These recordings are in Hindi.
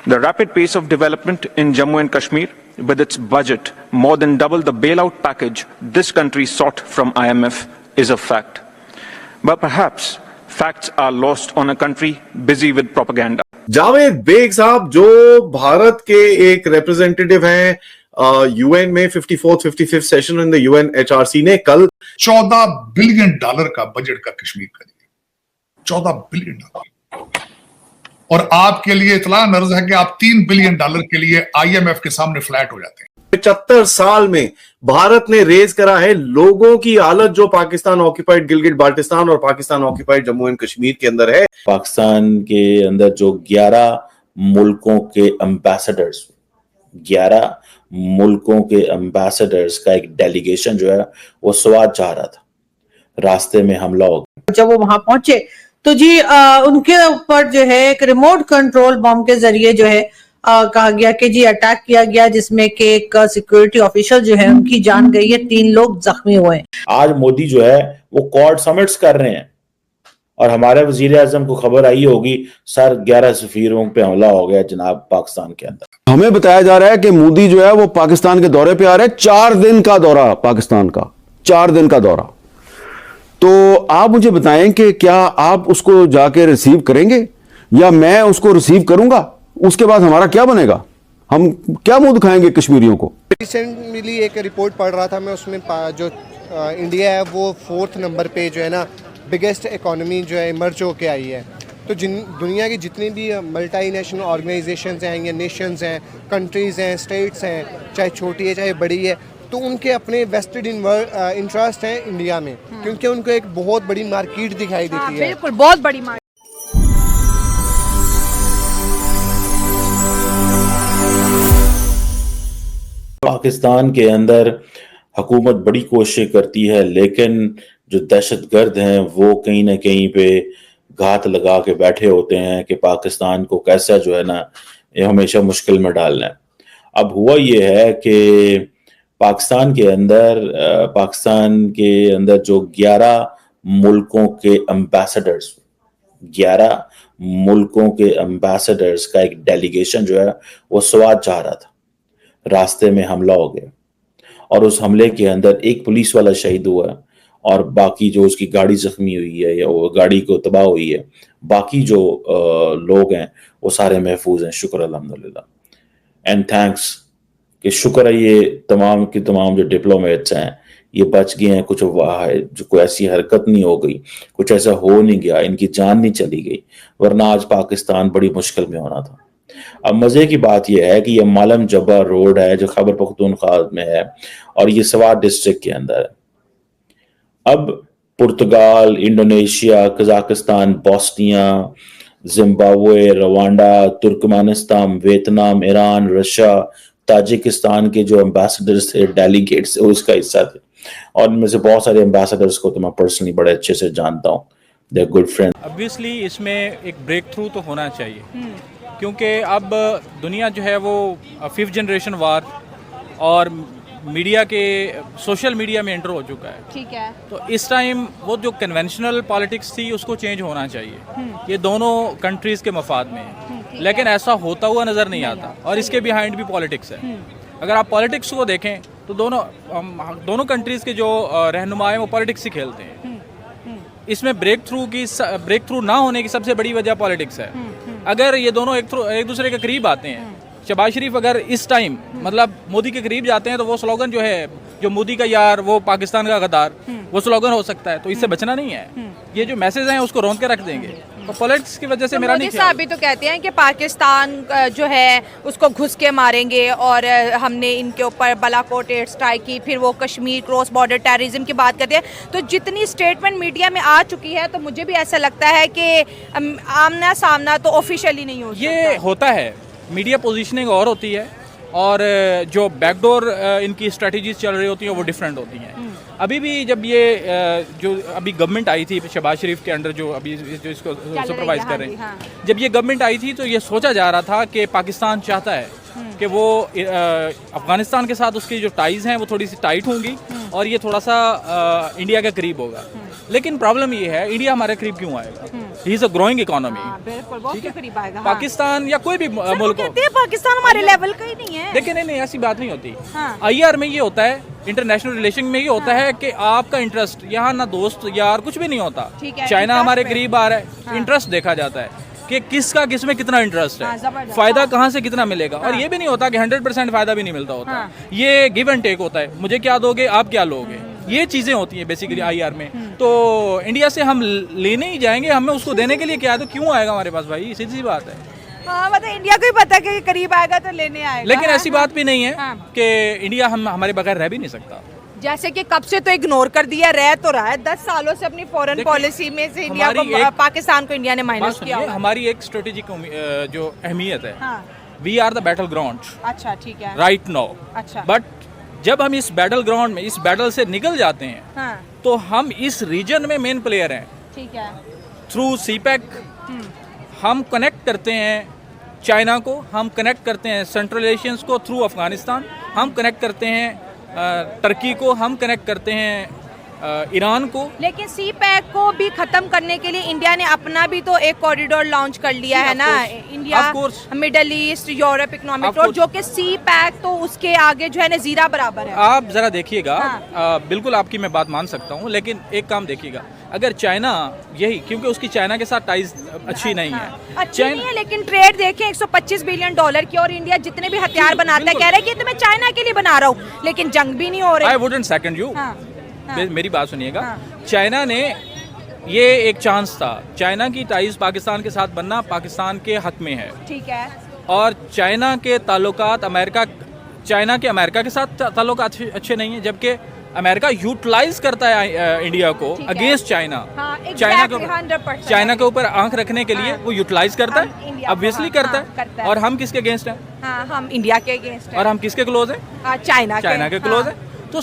The rapid pace of development in Jammu and Kashmir, with its budget more than double the bailout package this country sought from IMF, is a fact. But perhaps facts are lost on a country busy with propaganda. Javed Baig साहब जो भारत के एक रिप्रेजेंटेटिव हैं यूएन में 54th 55th session in the UN HRC ने कल $14 बिलियन का बजट का कश्मीर का दिया। $14 बिलियन। और आपके लिए इतला नर्ज है कि आप $3 बिलियन के लिए आईएमएफ के सामने फ्लैट हो जाते हैं। 75 साल में भारत ने रेज करा है लोगों की हालत जो पाकिस्तान ऑक्यूपाइड गिलगिट बाल्टिस्तान और पाकिस्तान ऑक्यूपाइड जम्मू एंड कश्मीर के अंदर है। पाकिस्तान के अंदर जो 11 मुल्कों के एम्बेसडर्स 11 मुल्कों के एम्बेसडर्स का एक डेलीगेशन जो है वो स्वाद चाह रहा था, रास्ते में हमला हो गया। जब वो वहां पहुंचे तो जी उनके ऊपर जो है एक रिमोट कंट्रोल बम के जरिए जो है कहा गया कि जी अटैक किया गया, जिसमें कि एक सिक्योरिटी ऑफिसर जो है उनकी जान गई है, 3 लोग जख्मी हुए। आज मोदी जो है वो क्वाड समिट्स कर रहे हैं और हमारे वजीर आजम को खबर आई होगी सर 11 सफीरों पे हमला हो गया जनाब पाकिस्तान के अंदर। हमें बताया जा रहा है कि मोदी जो है वो पाकिस्तान के दौरे पे आ रहे हैं, 4 दिन का दौरा पाकिस्तान का, 4 दिन का दौरा। तो आप मुझे बताएं कि क्या आप उसको जाके रिसीव करेंगे या मैं उसको रिसीव करूंगा? उसके बाद हमारा क्या बनेगा? हम क्या मुंह दिखाएंगे कश्मीरियों को? रिसेंटली एक रिपोर्ट पढ़ रहा था मैं, उसमें जो इंडिया है वो 4th नंबर पे जो है ना बिगेस्ट इकोनॉमी जो है इमर्ज होके आई है। तो दुनिया की जितनी भी मल्टी नेशनल ऑर्गेनाइजेशंस हैं या नेशंस हैं, कंट्रीज़ हैं, स्टेट्स हैं, चाहे छोटी है चाहे बड़ी है, तो उनके अपने वेस्टेड इंटरेस्ट हैं इंडिया में, क्योंकि उनको एक बहुत बड़ी मार्केट दिखाई देती है। बिल्कुल, बहुत बड़ी मार्केट। पाकिस्तान के अंदर हुकूमत बड़ी कोशिश करती है, लेकिन जो दहशतगर्द हैं वो कहीं ना कहीं पे घात लगा के बैठे होते हैं कि पाकिस्तान को कैसा जो है ना ये हमेशा मुश्किल में डालना है। अब हुआ ये है कि पाकिस्तान के अंदर जो 11 मुल्कों के एम्बेसडर्स 11 मुल्कों के एम्बेसडर्स का एक डेलीगेशन जो है वो स्वाद चाह रहा था, रास्ते में हमला हो गया और उस हमले के अंदर एक पुलिस वाला शहीद हुआ है और बाकी जो उसकी गाड़ी जख्मी हुई है या वो गाड़ी को तबाह हुई है, बाकी जो लोग हैं वो सारे महफूज हैं। शुक्र अल्हम्दुलिल्लाह एंड थैंक्स कि शुक्र है ये तमाम के तमाम जो डिप्लोमेट्स हैं ये बच गए हैं। कुछ जो कोई ऐसी हरकत नहीं हो गई, कुछ ऐसा हो नहीं गया, इनकी जान नहीं चली गई, वरना आज पाकिस्तान बड़ी मुश्किल में होना था। अब मजे की बात यह है कि ये मालम जब्बा रोड है जो खैबर पख्तूनख्वा में है और ये स्वात डिस्ट्रिक्ट के अंदर है। अब Portugal, Indonesia, Kazakhstan, Bosnia, Zimbabwe, Rwanda, Turkmenistan, Vietnam, Iran, Russia, Tajikistan के जो एम्बेसडर्स थे, डेलीगेट्स उसका हिस्सा थे और इनमें से बहुत सारे एम्बेसडर्स को तो मैं पर्सनली बड़े अच्छे से जानता हूँ, they are good friend. Obviously इसमें एक ब्रेक थ्रू तो होना चाहिए, क्योंकि अब दुनिया जो है वो 5th जनरेशन वार और मीडिया के सोशल मीडिया में एंटर हो चुका है। ठीक है। तो इस टाइम वो जो कन्वेंशनल पॉलिटिक्स थी उसको चेंज होना चाहिए। ये दोनों कंट्रीज के मफाद में है, लेकिन ऐसा होता हुआ नज़र नहीं आता और इसके बिहाइंड भी पॉलिटिक्स है। अगर आप पॉलिटिक्स को देखें तो दोनों कंट्रीज के जो रहनुमा हैं वो पॉलिटिक्स ही खेलते हैं। इसमें ब्रेक थ्रू ना होने की सबसे बड़ी वजह पॉलिटिक्स है। अगर ये दोनों एक दूसरे के करीब आते हैं, शहबाज शरीफ अगर इस टाइम मतलब मोदी के करीब जाते हैं तो वो स्लोगन जो है जो मोदी का यार वो पाकिस्तान का गद्दार, वो स्लोगन हो सकता है। तो इससे बचना नहीं है, ये जो मैसेज हैं उसको रोक के रख देंगे। तो पॉलिटिक्स की वजह से मेरा नहीं। मोदी साहब भी तो कहते हैं कि पाकिस्तान जो है उसको घुस के मारेंगे और हमने इनके ऊपर बालाकोट एयर स्ट्राइक की, फिर वो कश्मीर क्रॉस बॉर्डर टेररिज्म की बात करते हैं। तो जितनी स्टेटमेंट मीडिया में आ चुकी है तो मुझे भी ऐसा लगता है कि आमना सामना तो ऑफिशियली नहीं हो सकता। ये होता है, मीडिया पोजीशनिंग और होती है और जो बैकडोर इनकी स्ट्रेटजीज चल रही होती हैं वो डिफरेंट होती हैं। अभी भी जब ये जो अभी गवर्नमेंट आई थी शहबाज शरीफ के अंडर जो अभी जो इसको सुपरवाइज कर रहे हैं, जब ये गवर्नमेंट आई थी तो ये सोचा जा रहा था कि पाकिस्तान चाहता है कि वो अफगानिस्तान के साथ उसकी जो टाइज हैं वो थोड़ी सी टाइट होंगी और ये थोड़ा सा इंडिया के करीब होगा। लेकिन प्रॉब्लम ये है, इंडिया हमारे करीब क्यों आएगा? He is a growing economy. बिल्कुल, बहुत के करीब आएगा। पाकिस्तान या कोई भी सर, वो मुल्क हो, कहते हैं पाकिस्तान हमारे लेवल का ही नहीं है। देखिए नहीं ऐसी बात नहीं होती। हाँ। IR में ये होता है, इंटरनेशनल रिलेशन में ये होता है कि आपका इंटरेस्ट, यहाँ ना दोस्त यार कुछ भी नहीं होता। ठीक है, चाइना interest हमारे पे। करीब आ रहा है, इंटरेस्ट देखा जाता है कि किसका किस में कितना इंटरेस्ट हाँ, है, जबरदस्त। फायदा कहाँ से कितना मिलेगा। और ये भी नहीं होता कि 100% फायदा भी नहीं मिलता होता। हाँ। ये गिव एंड टेक होता है, मुझे क्या दोगे आप क्या लोगे, ये चीजें होती हैं बेसिकली IR में। तो इंडिया से हम लेने ही जाएंगे, हमें उसको देने के लिए क्या है, तो क्यों आएगा हमारे पास भाई, सीधी सी बात है। हाँ, मतलब इंडिया को ही पता है कि करीब आएगा तो लेने आएगा। लेकिन हाँ, ऐसी बात भी नहीं है हाँ। कि इंडिया हम हमारे बगैर रह भी नहीं सकता। जैसे कि कब से तो इग्नोर कर दिया, रह तो रहा है 10 सालों से अपनी फॉरेन देखिए, पॉलिसी में से इंडिया हमारी को, एक- पाकिस्तान को इंडिया ने बात माइनस सुनिए, किया हुआ। हमारी एक स्ट्रेटेजिक जो अहमियत है, हाँ, we are the battle ground अच्छा ठीक है। Right now. अच्छा। बट जब हम इस बैटल ग्राउंड में, इस बैटल से निकल जाते हैं, हाँ, तो हम इस रीजन में मेन प्लेयर हैं। ठीक है। थ्रू CPEC हम कनेक्ट करते हैं चाइना को, हम कनेक्ट करते हैं सेंट्रल एशियंस को थ्रू अफगानिस्तान, हम कनेक्ट करते हैं टर्की को, हम कनेक्ट करते हैं ईरान को। लेकिन CPEC को भी खत्म करने के लिए इंडिया ने अपना भी तो एक कॉरिडोर लॉन्च कर लिया है ना, India Of course. Middle east Europe economic Of road, course. जो कि CPEC तो उसके आगे जो है ना जीरा बराबर है। आप जरा देखिएगा, हाँ। बिल्कुल आपकी मैं बात मान सकता हूँ, लेकिन एक काम देखिएगा, अगर चाइना यही, क्योंकि उसकी चाइना के साथ टाइज अच्छी नहीं है, अच्छी नहीं है, लेकिन ट्रेड देखें $125 बिलियन की, और इंडिया जितने भी हथियार बनाता है बिल्कुल। कह रहा है कि तो मैं चाइना के लिए बना रहा हूँ, लेकिन जंग भी नहीं हो आई रही। वुडंट सेकंड यू, हाँ, हाँ, मेरी बात सुनिएगा। हाँ। चाइना ने, ये एक चांस था, चाइना की टाइज पाकिस्तान के साथ बनना पाकिस्तान के हक में है, ठीक है। और चाइना के ताल्लुकात चाइना के अमेरिका के साथ ताल्लुकात अच्छे नहीं है, जबकि अमेरिका यूटिलाइज करता है इंडिया को ठीक है। Against China. हाँ, चाइना exactly, 100%। चाइना के ऊपर आंख रखने के लिए हाँ। वो यूटिलाइज करता हम है, इंडिया को, ऑब्वियसली हाँ, करता हाँ, करता है। है। और हम किसके अगेंस्ट हैं, हाँ, हम इंडिया के अगेंस्ट और हम किसके क्लोज हैं, चाइना के क्लोज हैं। तो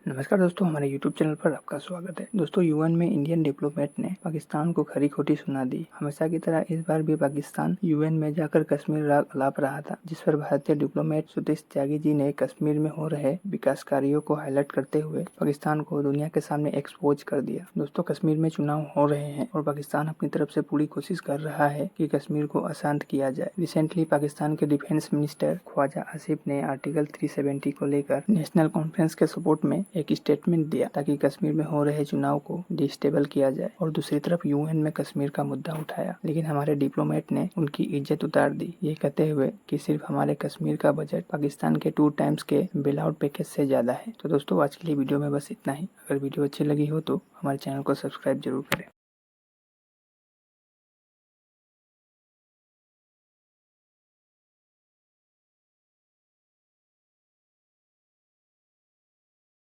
नमस्कार दोस्तों, हमारे YouTube चैनल पर आपका स्वागत है। दोस्तों, UN में इंडियन डिप्लोमेट ने पाकिस्तान को खरी खोटी सुना दी। हमेशा की तरह इस बार भी पाकिस्तान UN में जाकर कश्मीर लाप रहा था, जिस पर भारतीय डिप्लोमेट सुदेश त्यागी जी ने कश्मीर में हो रहे विकास कार्यों को हाईलाइट करते हुए पाकिस्तान को दुनिया के सामने एक्सपोज कर दिया। दोस्तों, कश्मीर में चुनाव हो रहे हैं और पाकिस्तान अपनी तरफ से पूरी कोशिश कर रहा है कि कश्मीर को अशांत किया जाए। रिसेंटली पाकिस्तान के डिफेंस मिनिस्टर ख्वाजा आसिफ ने आर्टिकल 370 को लेकर नेशनल कॉन्फ्रेंस के सपोर्ट में एक स्टेटमेंट दिया ताकि कश्मीर में हो रहे चुनाव को डिस्टेबल किया जाए, और दूसरी तरफ UN में कश्मीर का मुद्दा उठाया, लेकिन हमारे डिप्लोमेट ने उनकी इज्जत उतार दी, ये कहते हुए कि सिर्फ हमारे कश्मीर का बजट पाकिस्तान के 2 टाइम्स के बेल आउट पैकेज से ज्यादा है। तो दोस्तों, आज के लिए वीडियो में बस इतना ही। अगर वीडियो अच्छी लगी हो तो हमारे चैनल को सब्सक्राइब जरूर करें।